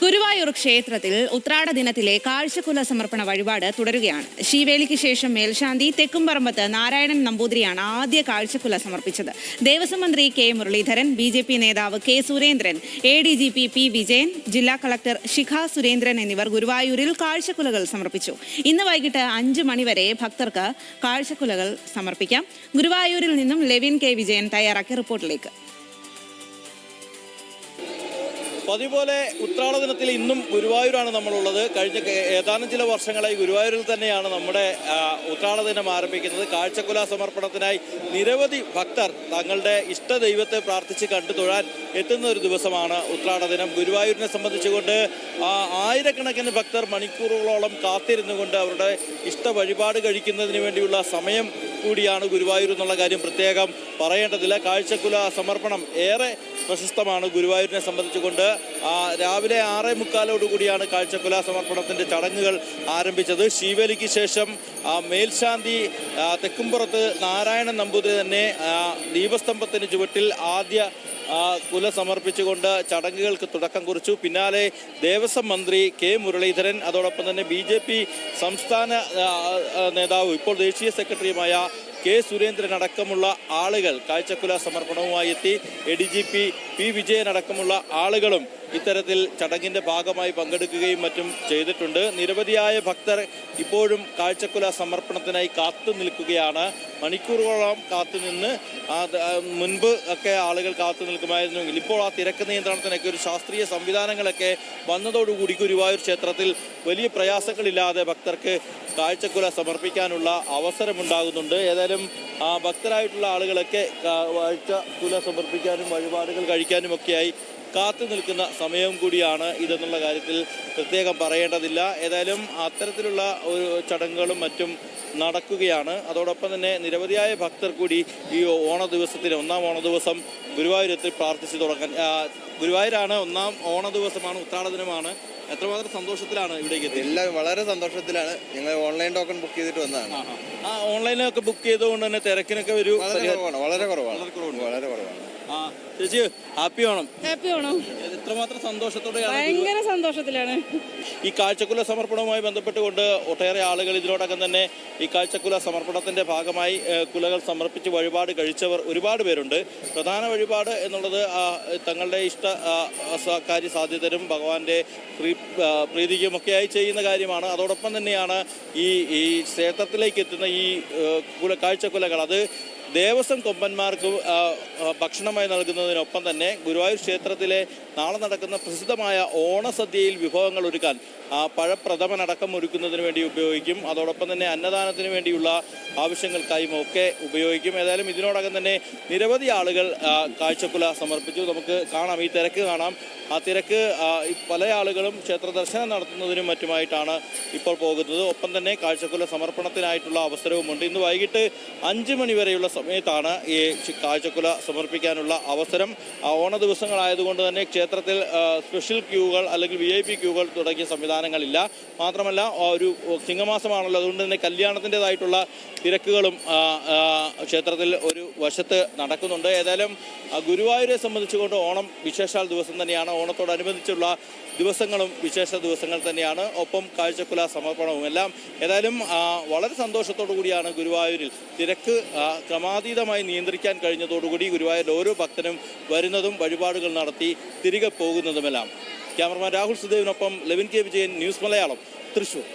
ഗുരുവായൂർ ക്ഷേത്രത്തിൽ ഉത്രാട ദിനത്തിലെ കാഴ്ചക്കുല സമർപ്പണ വഴിപാട് തുടരുകയാണ്. ശീവേലിക്ക് ശേഷം മേൽശാന്തി തെക്കുംപറമ്പത്ത് നാരായണൻ നമ്പൂതിരിയാണ് ആദ്യ കാഴ്ചക്കുല സമർപ്പിച്ചത്. ദേവസ്വം മന്ത്രി കെ മുരളീധരൻ, BJP നേതാവ് K Surendran, ADGP P Vijayan, ജില്ലാ കളക്ടർ ശിഖ സുരേന്ദ്രൻ എന്നിവർ ഗുരുവായൂരിൽ കാഴ്ചക്കുലകൾ സമർപ്പിച്ചു. ഇന്ന് വൈകിട്ട് 5 മണിവരെ ഭക്തർക്ക് കാഴ്ചക്കുലകൾ സമർപ്പിക്കാം. ഗുരുവായൂരിൽ നിന്നും ലെവിൻ കെ വിജയൻ തയ്യാറാക്കിയ റിപ്പോർട്ടിലേക്ക്. പതിപോലെ ഉത്രാട ദിനത്തിൽ ഇന്നും ഗുരുവായൂരാണ് നമ്മളുള്ളത്. കഴിഞ്ഞ ഏതാനും ചില വർഷങ്ങളായി ഗുരുവായൂരിൽ തന്നെയാണ് നമ്മുടെ ഉത്രാട ദിനം ആരംഭിക്കുന്നത്. കാഴ്ചക്കുല സമർപ്പണത്തിനായി നിരവധി ഭക്തർ തങ്ങളുടെ ഇഷ്ട ദൈവത്തെ പ്രാർത്ഥിച്ച് കണ്ടു തൊഴാൻ എത്തുന്ന ഒരു ദിവസമാണ് ഉത്രാട ദിനം. ഗുരുവായൂരിനെ സംബന്ധിച്ചുകൊണ്ട് ആയിരക്കണക്കിന് ഭക്തർ മണിക്കൂറുകളോളം കാത്തിരുന്നു കൊണ്ട് അവരുടെ ഇഷ്ട വഴിപാട് കഴിക്കുന്നതിന് വേണ്ടിയുള്ള സമയം കൂടിയാണ് ഗുരുവായൂർ എന്നുള്ള കാര്യം പ്രത്യേകം പറയേണ്ടതില്ല. കാഴ്ചക്കുല സമർപ്പണം ഏറെ പ്രശസ്തമാണ് ഗുരുവായൂരിനെ സംബന്ധിച്ചുകൊണ്ട്. രാവിലെ 6:45 കാഴ്ചക്കുല സമർപ്പണത്തിൻ്റെ ചടങ്ങുകൾ ആരംഭിച്ചത്. ശീവേലിക്ക് ശേഷം മേൽശാന്തി തെക്കുംപുറത്ത് നാരായണൻ നമ്പൂതിരി തന്നെ ദീപസ്തംഭത്തിന് ചുവട്ടിൽ ആദ്യ കുല സമർപ്പിച്ചുകൊണ്ട് ചടങ്ങുകൾക്ക് തുടക്കം കുറിച്ചു. പിന്നാലെ ദേവസ്വം മന്ത്രി കെ മുരളീധരൻ, അതോടൊപ്പം തന്നെ BJP സംസ്ഥാന നേതാവ് ഇപ്പോൾ ദേശീയ സെക്രട്ടറിയുമായ കെ സുരേന്ദ്രൻ അടക്കമുള്ള ആളുകൾ കാഴ്ചക്കുല സമർപ്പണവുമായി എത്തി. ADGP P വിജയൻ അടക്കമുള്ള ആളുകളും ഇത്തരത്തിൽ ചടങ്ങിൻ്റെ ഭാഗമായി പങ്കെടുക്കുകയും മറ്റും ചെയ്തിട്ടുണ്ട്. നിരവധിയായ ഭക്തർ ഇപ്പോഴും കാഴ്ചക്കുല സമർപ്പണത്തിനായി കാത്തു നിൽക്കുകയാണ്. മണിക്കൂറുകളോളം കാത്തുനിന്ന് മുൻപ് ഒക്കെ ആളുകൾ കാത്തു നിൽക്കുമായിരുന്നെങ്കിൽ ഇപ്പോൾ ആ തിരക്ക് നിയന്ത്രണത്തിനൊക്കെ ഒരു ശാസ്ത്രീയ സംവിധാനങ്ങളൊക്കെ വന്നതോടുകൂടി ഗുരുവായൂർ ക്ഷേത്രത്തിൽ വലിയ പ്രയാസങ്ങളില്ലാതെ ഭക്തർക്ക് കാഴ്ചക്കുല സമർപ്പിക്കാനുള്ള അവസരമുണ്ടാകുന്നുണ്ട്. ഏതായാലും ഭക്തരായിട്ടുള്ള ആളുകളൊക്കെ കാഴ്ചക്കുല സമർപ്പിക്കാനും വഴിപാടുകൾ കഴിക്കാനും ഒക്കെയായി കാത്തു നിൽക്കുന്ന സമയം കൂടിയാണ് ഇതെന്നുള്ള കാര്യത്തിൽ പ്രത്യേകം പറയേണ്ടതില്ല. ഏതായാലും അത്തരത്തിലുള്ള ഒരു ചടങ്ങുകളും മറ്റും നടക്കുകയാണ്. അതോടൊപ്പം തന്നെ നിരവധിയായ ഭക്തർ കൂടി ഈ ഓണ ദിവസത്തിന് ഒന്നാം ഓണ ദിവസം ഗുരുവായൂരെത്തി പ്രാർത്ഥിച്ചു തുടങ്ങാൻ. ഗുരുവായൂരാണ്, ഒന്നാം ഓണ ദിവസമാണ്, ഉത്രാട ദിനമാണ്. എത്രമാത്രം സന്തോഷത്തിലാണ് ഇവിടേക്ക് എത്തിയത്? എല്ലാം വളരെ സന്തോഷത്തിലാണ്. ഞങ്ങൾ ഓൺലൈൻ ടോക്കൺ ബുക്ക് ചെയ്തിട്ട് വന്നതാണ്. ഓൺലൈനിലൊക്കെ ബുക്ക് ചെയ്തുകൊണ്ട് തന്നെ തിരക്കിനൊക്കെ ഒരു വളരെ കുറവാണ്. ചേച്ചി, ഹാപ്പി ഓണം. ഹാപ്പി ഓണം. എത്രമാത്രം സന്തോഷത്തോടെ? ഭയങ്കര സന്തോഷത്തിലാണ്. ഈ കാഴ്ചക്കുല സമർപ്പണവുമായി ബന്ധപ്പെട്ടുകൊണ്ട് ഒട്ടേറെ ആളുകൾ ഇതിനോടകം തന്നെ ഈ കാഴ്ചക്കുല സമർപ്പണത്തിന്റെ ഭാഗമായി കുലകൾ സമർപ്പിച്ച് വഴിപാട് കഴിച്ചവർ ഒരുപാട് പേരുണ്ട്. പ്രധാന വഴിപാട് എന്നുള്ളത് തങ്ങളുടെ ഇഷ്ട കാര്യ സാധ്യതരും ഭഗവാന്റെ പ്രീതിക്കുമൊക്കെയായി ചെയ്യുന്ന കാര്യമാണ്. അതോടൊപ്പം തന്നെയാണ് ഈ ക്ഷേത്രത്തിലേക്ക് എത്തുന്ന ഈ കാഴ്ചക്കുലകൾ അത് ദേവസ്വം കൊമ്പന്മാർക്ക് ഭക്ഷണമായി നൽകുന്നതിനൊപ്പം തന്നെ ഗുരുവായൂർ ക്ഷേത്രത്തിലെ നാളെ നടക്കുന്ന പ്രസിദ്ധമായ ഓണസദ്യയിൽ വിഭവങ്ങൾ ഒരുക്കാൻ പഴപ്രഥമനടക്കം ഒരുക്കുന്നതിന് വേണ്ടി ഉപയോഗിക്കും. അതോടൊപ്പം തന്നെ അന്നദാനത്തിന് വേണ്ടിയുള്ള ആവശ്യങ്ങൾക്കായും ഒക്കെ ഉപയോഗിക്കും. ഏതായാലും ഇതിനോടകം തന്നെ നിരവധി ആളുകൾ കാഴ്ചക്കുല സമർപ്പിച്ചു. നമുക്ക് കാണാം, ഈ തിരക്ക് കാണാം. ആ തിരക്ക് പല ആളുകളും ക്ഷേത്ര ദർശനം നടത്തുന്നതിനും മറ്റുമായിട്ടാണ് ഇപ്പോൾ പോകുന്നത്. ഒപ്പം തന്നെ കാഴ്ചക്കുല സമർപ്പണത്തിനായിട്ടുള്ള അവസരവുമുണ്ട്. ഇന്ന് വൈകിട്ട് 5 മണി വരെയുള്ള സമയത്താണ് ഈ കാഴ്ചക്കുല സമർപ്പിക്കാനുള്ള അവസരം. ഓണ ദിവസങ്ങളായതുകൊണ്ട് തന്നെ ക്ഷേത്രത്തിൽ സ്പെഷ്യൽ ക്യൂകൾ അല്ലെങ്കിൽ VIP ക്യൂകൾ തുടങ്ങിയ സംവിധാനങ്ങളില്ല. മാത്രമല്ല ഒരു ചിങ്ങമാസമാണല്ലോ, അതുകൊണ്ട് തന്നെ കല്യാണത്തിൻ്റെതായിട്ടുള്ള തിരക്കുകളും ക്ഷേത്രത്തിൽ ഒരു വശത്ത് നടക്കുന്നുണ്ട്. ഏതായാലും ഗുരുവായൂരെ സംബന്ധിച്ചുകൊണ്ട് ഓണം വിശേഷാൽ ദിവസം തന്നെയാണ്. ഓണത്തോടനുബന്ധിച്ചുള്ള ദിവസങ്ങളും വിശേഷ ദിവസങ്ങൾ തന്നെയാണ്. ഒപ്പം കാഴ്ചക്കുല സമർപ്പണവും എല്ലാം. ഏതായാലും വളരെ സന്തോഷത്തോടു കൂടിയാണ് ഗുരുവായൂരിൽ തിരക്ക് ക്രമാതീതമായി നിയന്ത്രിക്കാൻ കഴിഞ്ഞതോടുകൂടി ഗുരുവായൂരിൽ ഓരോ ഭക്തനും വരുന്നതും വഴിപാടുകൾ നടത്തി തിരികെ പോകുന്നതുമെല്ലാം. ക്യാമറമാൻ രാഹുൽ സുദേവിനൊപ്പം ലെവിൻ കെ വിജയൻ, ന്യൂസ് മലയാളം, തൃശ്ശൂർ.